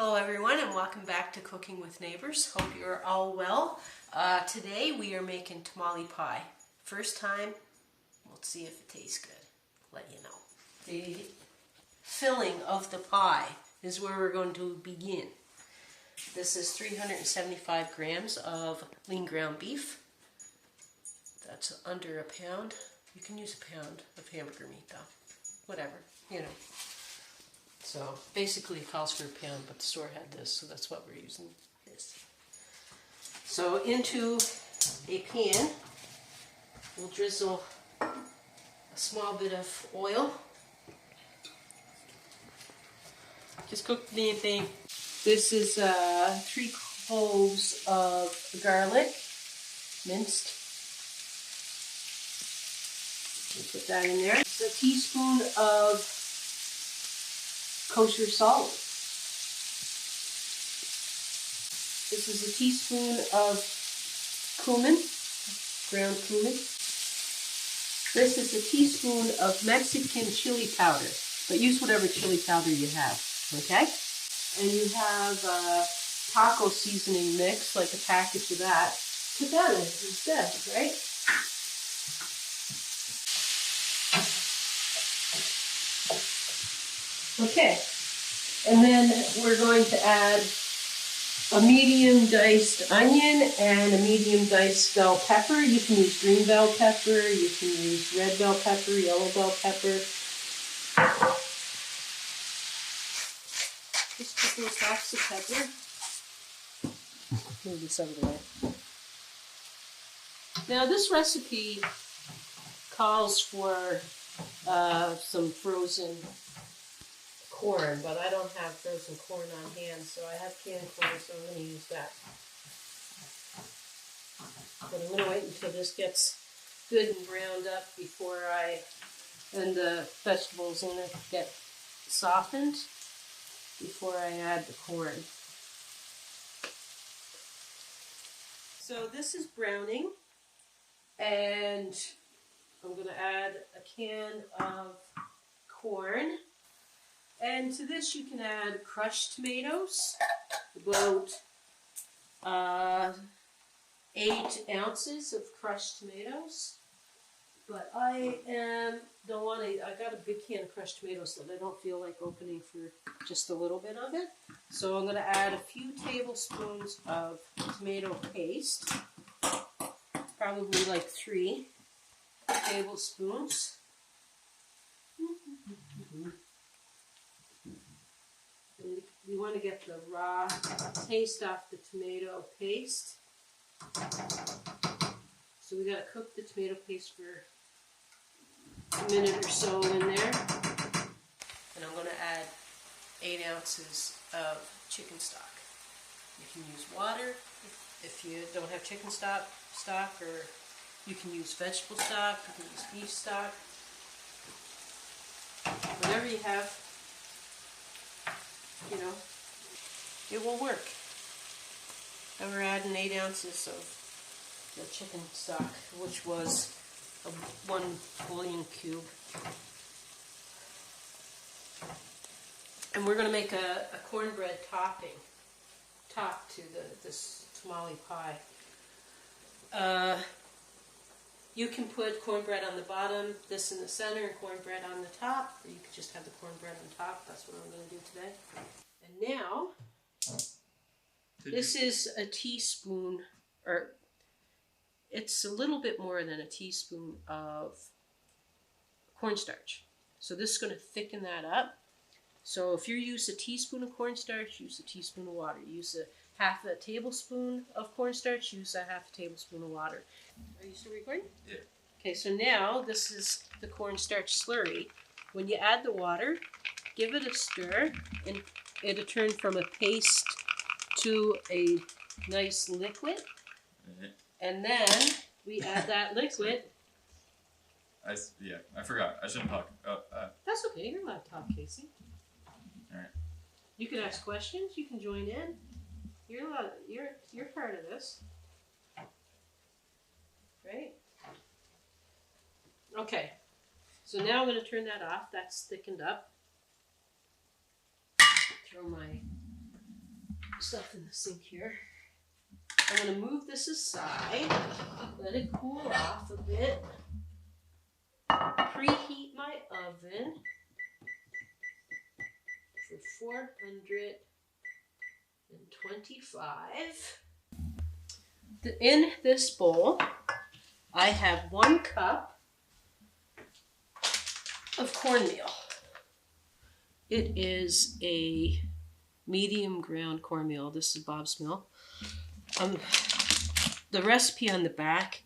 Hello everyone and welcome back to Cooking with Neighbors. Hope you're all well. Today we are making tamale pie. First time, we'll see if it tastes good. Let you know. The filling of the pie is where we're going to begin. This is 375 grams of lean ground beef. That's under a pound. You can use a pound of hamburger meat though. Whatever, you know. So basically it calls for a pound, but the store had this, so that's what we're using this. So into a pan, we'll drizzle a small bit of oil. Just cook the damn thing. This is 3 cloves of garlic, minced. We'll put that in there. It's a teaspoon of kosher salt. This is a teaspoon of cumin, ground cumin. This is a teaspoon of Mexican chili powder, but use whatever chili powder you have, okay? And you have a taco seasoning mix, like a package of that. Put that in instead, right? Okay, and then we're going to add a medium diced onion and a medium diced bell pepper. You can use green bell pepper, you can use red bell pepper, yellow bell pepper. Just a couple of stalks of pepper. Move this out of the way. Now this recipe calls for some frozen corn, but I don't have frozen corn on hand, so I have canned corn, so I'm going to use that. But I'm going to wait until this gets good and browned up and the vegetables in it get softened before I add the corn. So this is browning, and I'm going to add a can of corn. And to this you can add crushed tomatoes, about 8 ounces of crushed tomatoes. But I got a big can of crushed tomatoes that I don't feel like opening for just a little bit of it. So I'm going to add a few tablespoons of tomato paste, probably like 3 tablespoons. You want to get the raw taste off the tomato paste. So we got to cook the tomato paste for a minute or so in there. And I'm going to add 8 ounces of chicken stock. You can use water if you don't have chicken stock, or you can use vegetable stock, you can use beef stock. Whatever you have, you know, it will work. And we're adding 8 ounces of the chicken stock, which was a 1 bouillon cube. And we're going to make a cornbread top to this tamale pie. You can put cornbread on the bottom, this in the center, and cornbread on the top, or you could just have the cornbread on top. That's what I'm going to do today. And now, this is a teaspoon, or it's a little bit more than a teaspoon of cornstarch. So this is going to thicken that up. So if you use a teaspoon of cornstarch, use a teaspoon of water. Use a half a tablespoon of cornstarch, use a half a tablespoon of water. Are you still recording? Yeah. Okay, so now this is the cornstarch slurry. When you add the water, give it a stir, and it'll turn from a paste to a nice liquid. And then we add that liquid. I forgot. I shouldn't talk. That's okay. You're allowed to talk, Casey. All right. You can ask questions. You can join in. You're allowed. You're part of this, right? Okay. So now I'm going to turn that off. That's thickened up. Throw my stuff in the sink here. I'm going to move this aside, let it cool off a bit, preheat my oven for 425. In this bowl, I have 1 cup of cornmeal. It is a medium ground cornmeal. This is Bob's Mill. The recipe on the back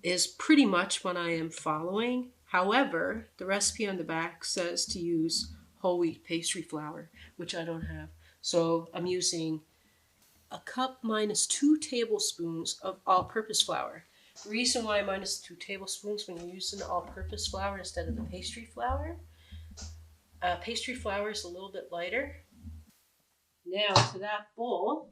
is pretty much what I am following. However, the recipe on the back says to use whole wheat pastry flour, which I don't have. So I'm using a cup minus 2 tablespoons of all-purpose flour. The reason why minus 2 tablespoons when you're using all-purpose flour instead of the pastry flour, pastry flour is a little bit lighter. Now to that bowl,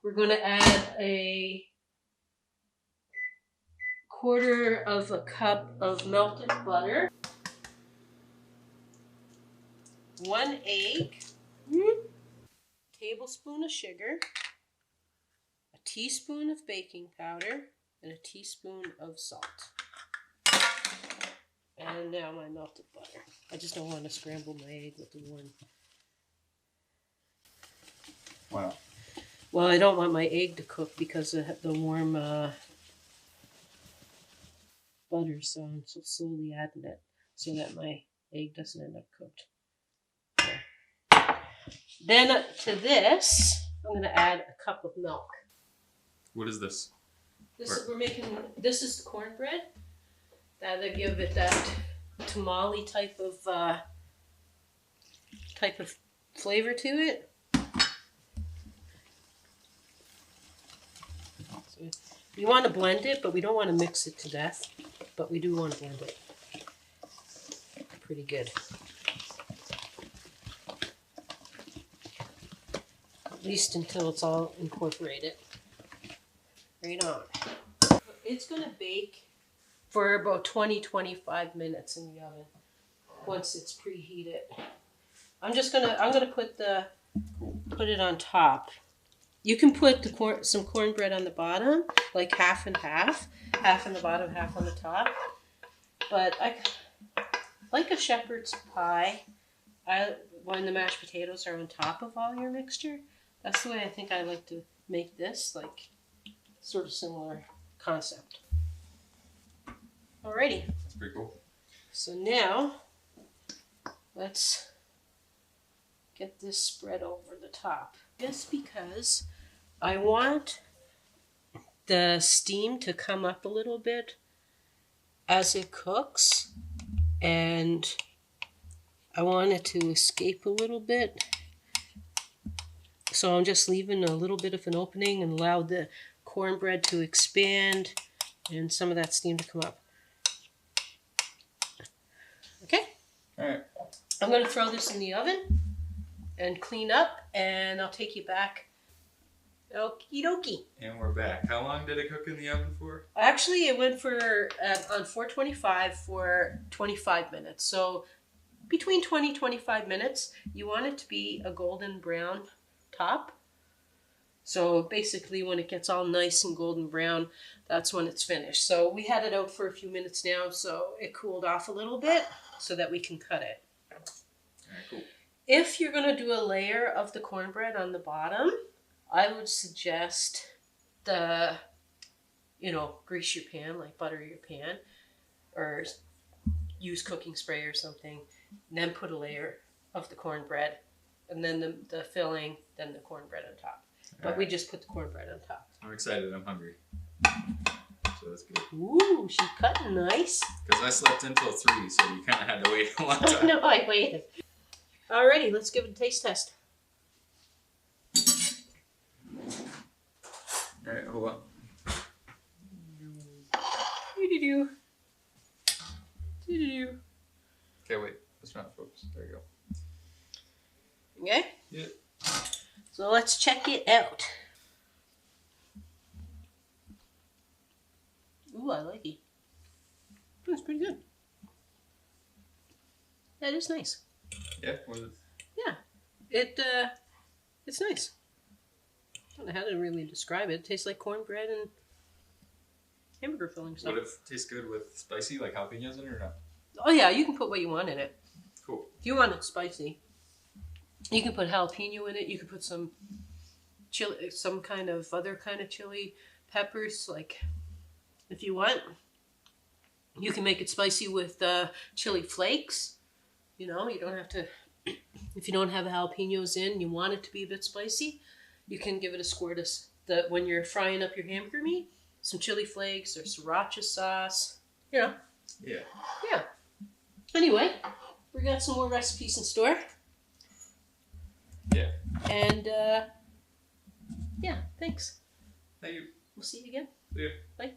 we're going to add a 1/4 cup of melted butter, 1 egg, tablespoon of sugar, a teaspoon of baking powder, and a teaspoon of salt. And now my melted butter. I just don't want to scramble my egg with the warm. Wow. Well, I don't want my egg to cook because of the warm butter, so I'm so slowly adding it so that my egg doesn't end up cooked. There. Then to this, I'm going to add a cup of milk. What is this? This is the cornbread. That'll give it that tamale type of flavor to it. So you want to blend it, but we don't want to mix it to death. But we do want to blend it. Pretty good. At least until it's all incorporated. Right on. It's going to bake for about 20-25 minutes in the oven once it's preheated. I'm gonna put it on top. You can put some cornbread on the bottom, like half and half on the bottom, half on the top. But I like a shepherd's pie. When the mashed potatoes are on top of all your mixture, that's the way I think I like to make this, like sort of similar concept. Alrighty. That's pretty cool. So now, let's get this spread over the top. Just because I want the steam to come up a little bit as it cooks, and I want it to escape a little bit. So I'm just leaving a little bit of an opening and allow the cornbread to expand and some of that steam to come up. Okay? Alright. I'm going to throw this in the oven and clean up, and I'll take you back. Okie dokie. And we're back. How long did it cook in the oven for? Actually, it went for on 425 for 25 minutes. So between 20-25 minutes, you want it to be a golden brown top. So basically when it gets all nice and golden brown, that's when it's finished. So we had it out for a few minutes now, so it cooled off a little bit so that we can cut it. Alright, cool. If you're going to do a layer of the cornbread on the bottom, I would suggest grease your pan, like butter your pan, or use cooking spray or something, and then put a layer of the cornbread, and then the filling, then the cornbread on top. But we just put the cornbread on top. I'm excited. I'm hungry. So that's good. Ooh, she's cutting nice. Because I slept until 3, so you kind of had to wait a long time. No, I waited. Alrighty, let's give it a taste test. Alright, hold on. Doo-doo-doo. Doo-doo-doo. Okay, wait. Let's not focus. There you go. Okay? Yeah. So let's check it out. Ooh, I like it. That's pretty good. That is nice. Yeah? What is it? Yeah. It's nice. I don't know how to really describe it. It tastes like cornbread and hamburger filling stuff. Would it taste good with spicy, like jalapenos in it or not? Oh yeah, you can put what you want in it. Cool. If you want it spicy, you can put jalapeno in it. You can put some chili, some kind of other kind of chili peppers, like if you want. You can make it spicy with chili flakes. You know, you don't have to. If you don't have jalapenos in, you want it to be a bit spicy, you can give it a squirt of when you're frying up your hamburger meat, some chili flakes or sriracha sauce. You know. Yeah. Yeah. Anyway, we got some more recipes in store. Yeah. And yeah, thanks. Thank you. We'll see you again. See ya. Bye.